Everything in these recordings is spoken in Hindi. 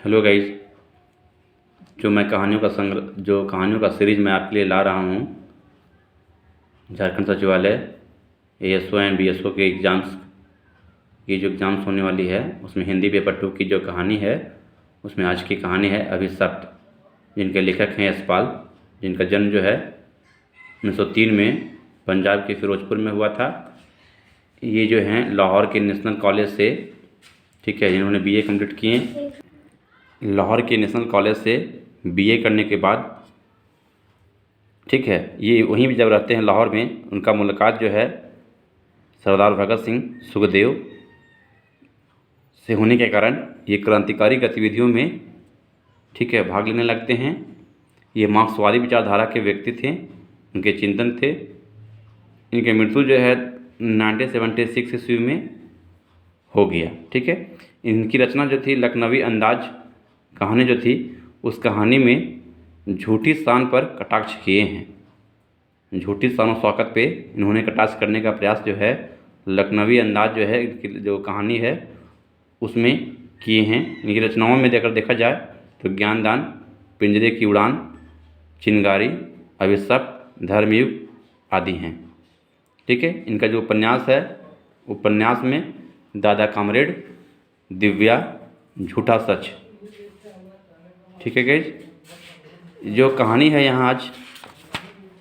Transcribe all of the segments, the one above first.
Hello guys. जो कहानियों का सीरीज़ मैं आपके लिए ला रहा हूँ, झारखंड सचिवालय एएसओ एंड बीएसओ के एग्ज़ाम्स की जो एग्ज़ाम्स होने वाली है, उसमें हिंदी पेपर 2 की जो कहानी है, उसमें आज की कहानी है अभिशप्त, जिनके लेखक हैं यशपाल, जिनका जन्म जो है 1903 में पंजाब के फिरोजपुर में हुआ था। ये जो हैं लाहौर के नेशनल कॉलेज से, ठीक है, जिन्होंने बीए कंप्लीट किए। लाहौर के नेशनल कॉलेज से बीए करने के बाद, ठीक है, ये वहीं भी जब रहते हैं लाहौर में, उनका मुलाकात जो है सरदार भगत सिंह सुखदेव से होने के कारण ये क्रांतिकारी गतिविधियों में, ठीक है, भाग लेने लगते हैं। ये मार्क्सवादी विचारधारा के व्यक्ति थे, उनके चिंतन थे। इनकी मृत्यु जो है 1976 ईस्वी में हो गया, ठीक है। इनकी रचना जो थी लखनवी अंदाज कहानी जो थी, उस कहानी में झूठी शान पर कटाक्ष किए हैं। झूठी शान और शौकत पे इन्होंने कटाक्ष करने का प्रयास जो है लखनवी अंदाज जो है, इनकी जो कहानी है उसमें किए हैं। इनकी रचनाओं में देखा जाए तो ज्ञानदान, पिंजरे की उड़ान, चिंगारी, अभिशप्त, धर्मयुग आदि हैं, ठीक है। इनका जो उपन्यास है, उपन्यास में दादा कामरेड, दिव्या, झूठा सच, ठीक है गाइस। जो कहानी है यहाँ आज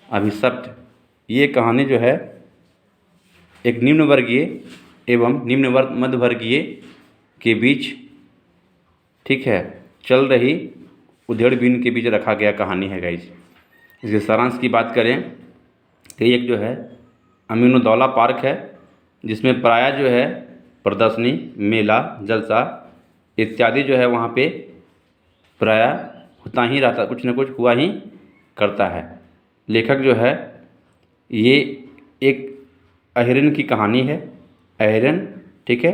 अभिशप्त, ये कहानी जो है एक निम्न वर्गीय एवं मध्य वर्गीय के बीच, ठीक है, चल रही उधेड़बुन के बीच रखा गया कहानी है गाइस। इसके सारांश की बात करें तो एक जो है अमीनुद्दौला पार्क है, जिसमें प्रायः जो है प्रदर्शनी, मेला, जलसा इत्यादि जो है वहाँ पे प्रायः होता ही रहता, कुछ न कुछ हुआ ही करता है। लेखक जो है ये एक अहिरन की कहानी है। अहिरन, ठीक है,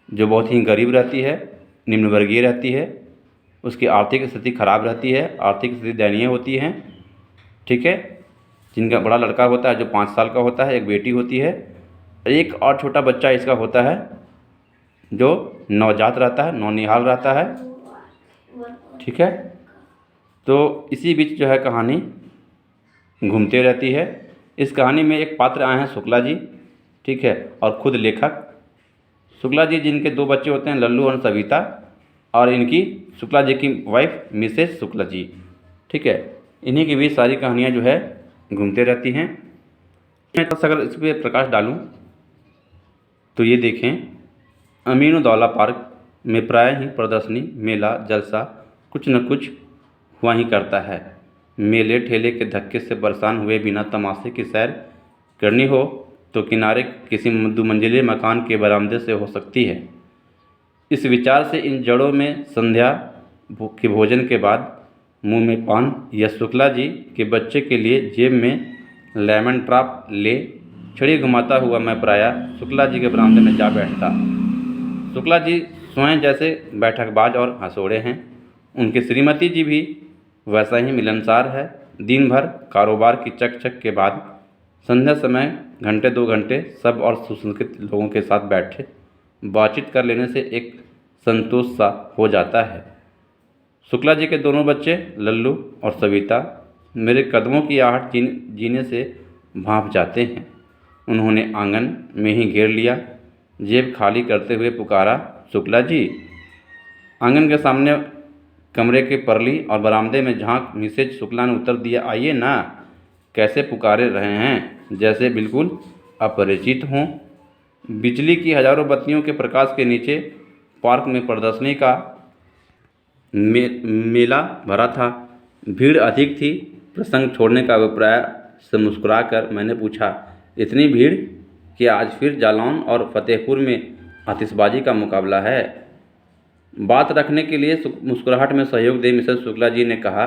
जो बहुत ही गरीब रहती है, निम्न वर्गीय रहती है, उसकी आर्थिक स्थिति खराब रहती है, आर्थिक स्थिति दयनीय होती है, ठीक है। जिनका बड़ा लड़का होता है जो 5 साल का होता है, एक बेटी होती है, एक और छोटा बच्चा इसका होता है जो नवजात रहता है, नौनिहाल रहता है, ठीक है। तो इसी बीच जो है कहानी घूमते रहती है। इस कहानी में एक पात्र आए हैं शुक्ला जी, ठीक है, और खुद लेखक शुक्ला जी, जिनके 2 बच्चे होते हैं, लल्लू और सविता, और इनकी शुक्ला जी की वाइफ मिसेस शुक्ला जी, ठीक है। इन्हीं की भी सारी कहानियाँ जो है घूमते रहती हैं। मैं तो अगर इस पर प्रकाश डालूँ तो ये देखें, अमीनुद्दौला पार्क में प्रायः ही प्रदर्शनी, मेला, जलसा कुछ न कुछ हुआ ही करता है। मेले ठेले के धक्के से परेशान हुए बिना तमाशे की सैर करनी हो तो किनारे किसी दुमंजिले मकान के बरामदे से हो सकती है। इस विचार से इन जड़ों में संध्या के भोजन के बाद मुंह में पान या शुक्ला जी के बच्चे के लिए जेब में लेमन ड्रॉप ले छड़ी घुमाता हुआ मैं प्रायः शुक्ला जी के बरामदे में जा बैठता। शुक्ला जी स्वयं जैसे बैठकबाज और हंसोड़े हैं, उनकी श्रीमती जी भी वैसा ही मिलनसार है। दिन भर कारोबार की चक-चक के बाद संध्या समय घंटे 2 घंटे सब और सुसंस्कृत लोगों के साथ बैठे बातचीत कर लेने से एक संतोष सा हो जाता है। शुक्ला जी के दोनों बच्चे लल्लू और सविता मेरे कदमों की आहट जीने से भांप जाते हैं। उन्होंने आंगन में ही घेर लिया, जेब खाली करते हुए पुकारा, शुक्ला जी। आंगन के सामने कमरे के परली और बरामदे में झांक मिसेज शुक्ला ने उत्तर दिया, आइए ना। कैसे पुकारे रहे हैं, जैसे बिल्कुल अपरिचित हों। बिजली की हजारों बत्तियों के प्रकाश के नीचे पार्क में प्रदर्शनी का मेला भरा था। भीड़ अधिक थी। प्रसंग छोड़ने का अभिप्राय से मुस्कुराकर मैंने पूछा, इतनी भीड़ कि आज फिर जालौन और फतेहपुर में आतिशबाजी का मुकाबला है। बात रखने के लिए मुस्कुराहट में सहयोग दे मिसेस शुक्ला जी ने कहा,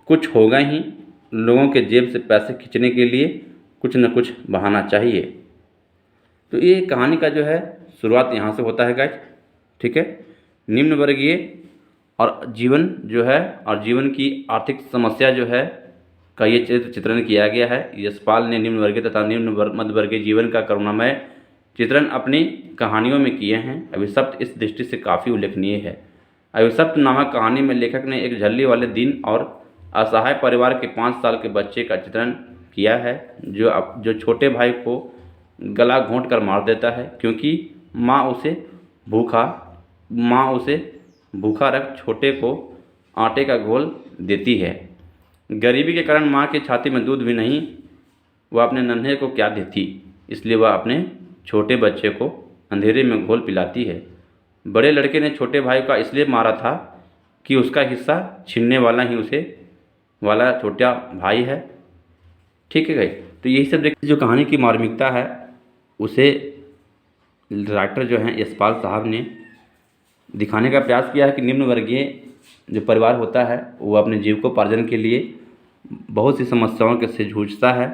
कुछ होगा ही, लोगों के जेब से पैसे खींचने के लिए कुछ न कुछ बहाना चाहिए। तो ये कहानी का जो है शुरुआत यहाँ से होता है गाइस, ठीक है। निम्न वर्गीय और जीवन जो है, और जीवन की आर्थिक समस्या जो है का ये चित्रण किया गया है। यशपाल ने निम्न वर्गीय तथा मध्य वर्गीय जीवन का करुणामय चित्रण अपनी कहानियों में किए हैं। अभिशप्त इस दृष्टि से काफ़ी उल्लेखनीय है। अभिशप्त नामक कहानी में लेखक ने एक झल्ली वाले दिन और असहाय परिवार के 5 साल के बच्चे का चित्रण किया है, जो छोटे भाई को गला घोंट कर मार देता है, क्योंकि माँ उसे भूखा रख छोटे को आटे का घोल देती है। गरीबी के कारण माँ की छाती में दूध भी नहीं, वह अपने नन्हे को क्या देती, इसलिए वह अपने छोटे बच्चे को अंधेरे में घोल पिलाती है। बड़े लड़के ने छोटे भाई का इसलिए मारा था कि उसका हिस्सा छीनने वाला ही उसे वाला छोटा भाई है। ठीक है भाई, तो यही सब देखिए जो कहानी की मार्मिकता है उसे राइटर जो हैं यशपाल साहब ने दिखाने का प्रयास किया है कि निम्न वर्गीय जो परिवार होता है वो अपने जीविकोपार्जन के लिए बहुत सी समस्याओं के से जूझता है।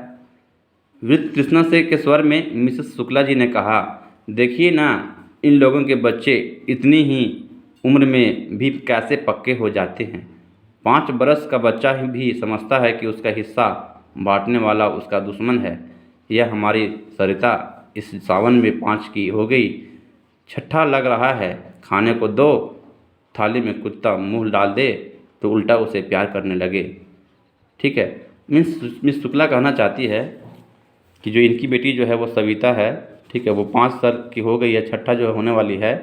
वृद्ध कृष्णा से के स्वर में मिसेस शुक्ला जी ने कहा, देखिए ना, इन लोगों के बच्चे इतनी ही उम्र में भी कैसे पक्के हो जाते हैं। 5 बरस का बच्चा भी समझता है कि उसका हिस्सा बांटने वाला उसका दुश्मन है। यह हमारी सरिता इस सावन में 5 की हो गई, छठा लग रहा है, खाने को दो, थाली में कुत्ता मुंह डाल दे तो उल्टा उसे प्यार करने लगे। ठीक है, मिस शुक्ला कहना चाहती है कि जो इनकी बेटी जो है वो सविता है, ठीक है, वो 5 साल की हो गई है, छठा जो होने वाली है,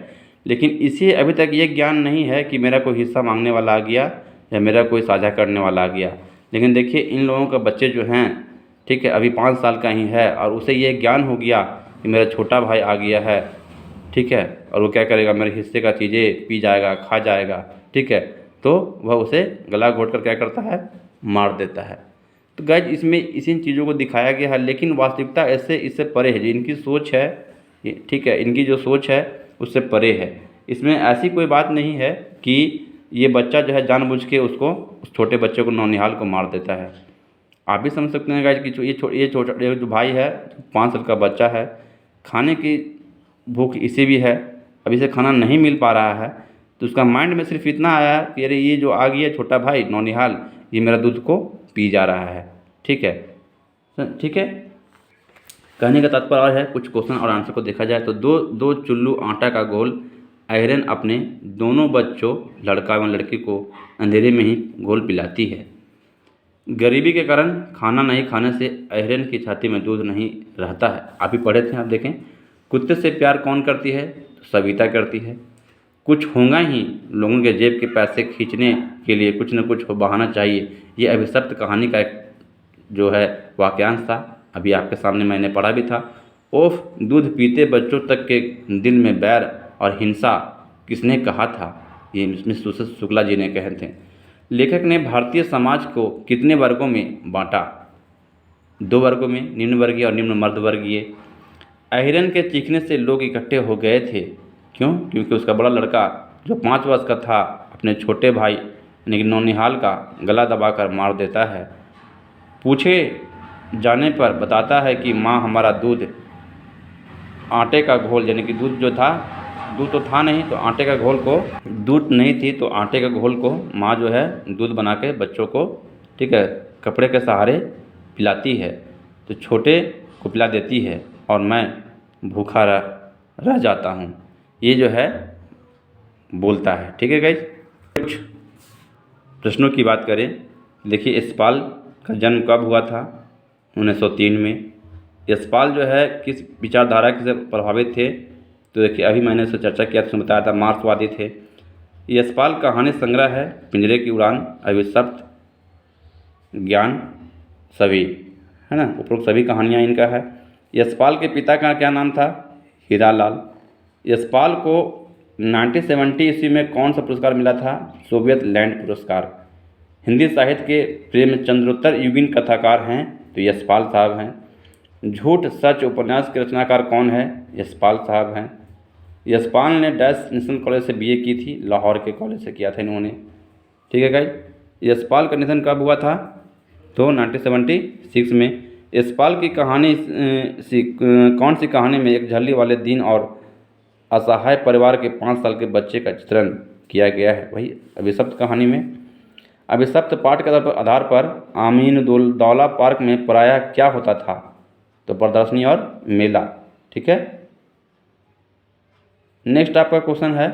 लेकिन इसे अभी तक ये ज्ञान नहीं है कि मेरा कोई हिस्सा मांगने वाला आ गया या मेरा कोई साझा करने वाला आ गया। लेकिन देखिए इन लोगों के बच्चे जो हैं, ठीक है, अभी 5 साल का ही है और उसे ये ज्ञान हो गया कि मेरा छोटा भाई आ गया है, ठीक है, और वो क्या करेगा, मेरे हिस्से का चीज़ें पी जाएगा, खा जाएगा, ठीक है, तो वह उसे गला घोट कर क्या करता है, मार देता है। तो गाइज इसमें इसी चीज़ों को दिखाया गया है, लेकिन वास्तविकता ऐसे इससे परे है। जो इनकी सोच है, ठीक है, इनकी जो सोच है उससे परे है। इसमें ऐसी कोई बात नहीं है कि ये बच्चा जो है जानबूझ के उसको उस छोटे बच्चे को नौनिहाल को मार देता है। आप भी समझ सकते हैं गाइज कि ये जो भाई है, 5 साल का बच्चा है, खाने की भूख इसे भी है, अब इसे खाना नहीं मिल पा रहा है, तो उसका माइंड में सिर्फ इतना आया कि अरे ये जो आ गया छोटा भाई नौनिहाल, ये मेरा दूध को पी जा रहा है। ठीक है, ठीक है, कहने का तात्पर्य और है, कुछ क्वेश्चन और आंसर को देखा जाए तो दो चुल्लू आटा का घोल आयरन अपने दोनों बच्चों लड़का एवं लड़की को अंधेरे में ही घोल पिलाती है। गरीबी के कारण खाना नहीं खाने से अहिरन की छाती में दूध नहीं रहता है। आप ही पढ़े थे, आप देखें, कुत्ते से प्यार कौन करती है, तो सविता करती है। कुछ होगा ही, लोगों के जेब के पैसे खींचने के लिए कुछ न कुछ बहाना चाहिए। ये अभिशप्त कहानी का एक जो है वाक्यांश था, अभी आपके सामने मैंने पढ़ा भी था। ओफ, दूध पीते बच्चों तक के दिल में बैर और हिंसा किसने कहा था, ये मिस शुक्ला जी ने कहे थे। लेखक ने भारतीय समाज को कितने वर्गों में बांटा, 2 वर्गों में, निम्न वर्गीय और निम्न मध्यवर्गीय। अहिरन के चीखने से लोग इकट्ठे हो गए थे, क्यों, क्योंकि उसका बड़ा लड़का जो 5 वर्ष का था अपने छोटे भाई यानी कि नौनिहाल का गला दबाकर मार देता है। पूछे जाने पर बताता है कि माँ हमारा दूध आटे का घोल, यानी कि दूध तो था नहीं, तो आटे का घोल को, दूध नहीं थी तो आटे का घोल को माँ जो है दूध बना के बच्चों को, ठीक है, कपड़े के सहारे पिलाती है, तो छोटे को पिला देती है और मैं भूखा रह जाता हूँ, ये जो है बोलता है। ठीक है गाइस, कुछ प्रश्नों की बात करें। देखिए यशपाल का जन्म कब हुआ था, 1903 में। यशपाल जो है किस विचारधारा से प्रभावित थे, तो देखिए अभी मैंने उससे चर्चा किया, तो बताया था मार्क्सवादी थे। यशपाल कहानी संग्रह है पिंजरे की उड़ान, अभिशप्त, ज्ञान, सभी, है ना, उपरोक्त सभी कहानियाँ इनका है। यशपाल के पिता का क्या नाम था, हीरालाल। यशपाल को 1970 ईस्वी में कौन सा पुरस्कार मिला था, सोवियत लैंड पुरस्कार। हिंदी साहित्य के प्रेमचंद्रोत्तर युगीन कथाकार हैं तो यशपाल साहब हैं। झूठ सच उपन्यास के रचनाकार कौन है, यशपाल साहब हैं। यशपाल ने डैश नेशनल कॉलेज से बीए की थी, लाहौर के कॉलेज से किया था इन्होंने। ठीक है गाइस, यशपाल का निधन कब हुआ था, तो 1976 में। यशपाल की कहानी कौन सी कहानी में एक झल्ली वाले दिन और असहाय परिवार के 5 साल के बच्चे का चित्रण किया गया है, वही अभिशप्त कहानी में। अभिशप्त पाठ के आधार पर आमीनउद्दौला पार्क में प्रायः क्या होता था, तो प्रदर्शनी और मेला। ठीक है, नेक्स्ट आपका क्वेश्चन है,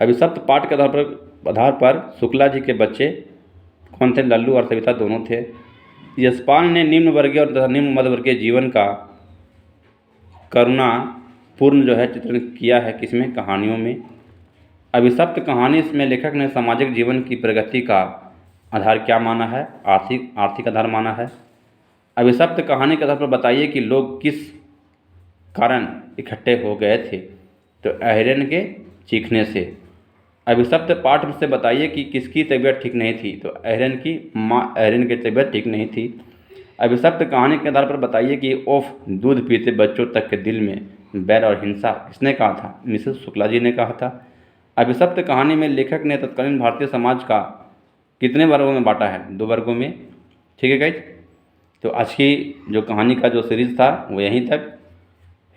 अभिशप्त पाठ के आधार पर शुक्ला जी के बच्चे कौन थे? लल्लू और सविता दोनों थे। यशपाल ने निम्न वर्गीय और तथा निम्न मध्यवर्गीय जीवन का करुणापूर्ण जो है चित्रण किया है किसमें? कहानियों में। अभिशप्त कहानी इसमें लेखक ने सामाजिक जीवन की प्रगति का आधार क्या माना है? आर्थिक आधार माना है। अभिशप्त कहानी के आधार पर बताइए कि लोग किस कारण इकट्ठे हो गए थे? तो अहिरन के चीखने से। अभिशप्त पाठ से बताइए कि किसकी तबीयत ठीक नहीं थी? तो अहिरन की माँ अहिरन की तबीयत ठीक नहीं थी। अभिशप्त कहानी के आधार पर बताइए कि ओफ दूध पीते बच्चों तक के दिल में बैर और हिंसा किसने कहा था? मिसेस शुक्ला जी ने कहा था। अभिशप्त कहानी में लेखक ने तत्कालीन भारतीय समाज का कितने वर्गों में बांटा है? 2 वर्गों में। ठीक है गाइज, तो आज की जो कहानी का जो सीरीज़ था वो यहीं तक।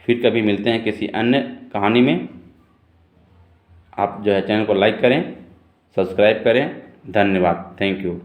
फिर कभी मिलते हैं किसी अन्य कहानी में। आप जो है चैनल को लाइक करें, सब्सक्राइब करें। धन्यवाद, थैंक यू।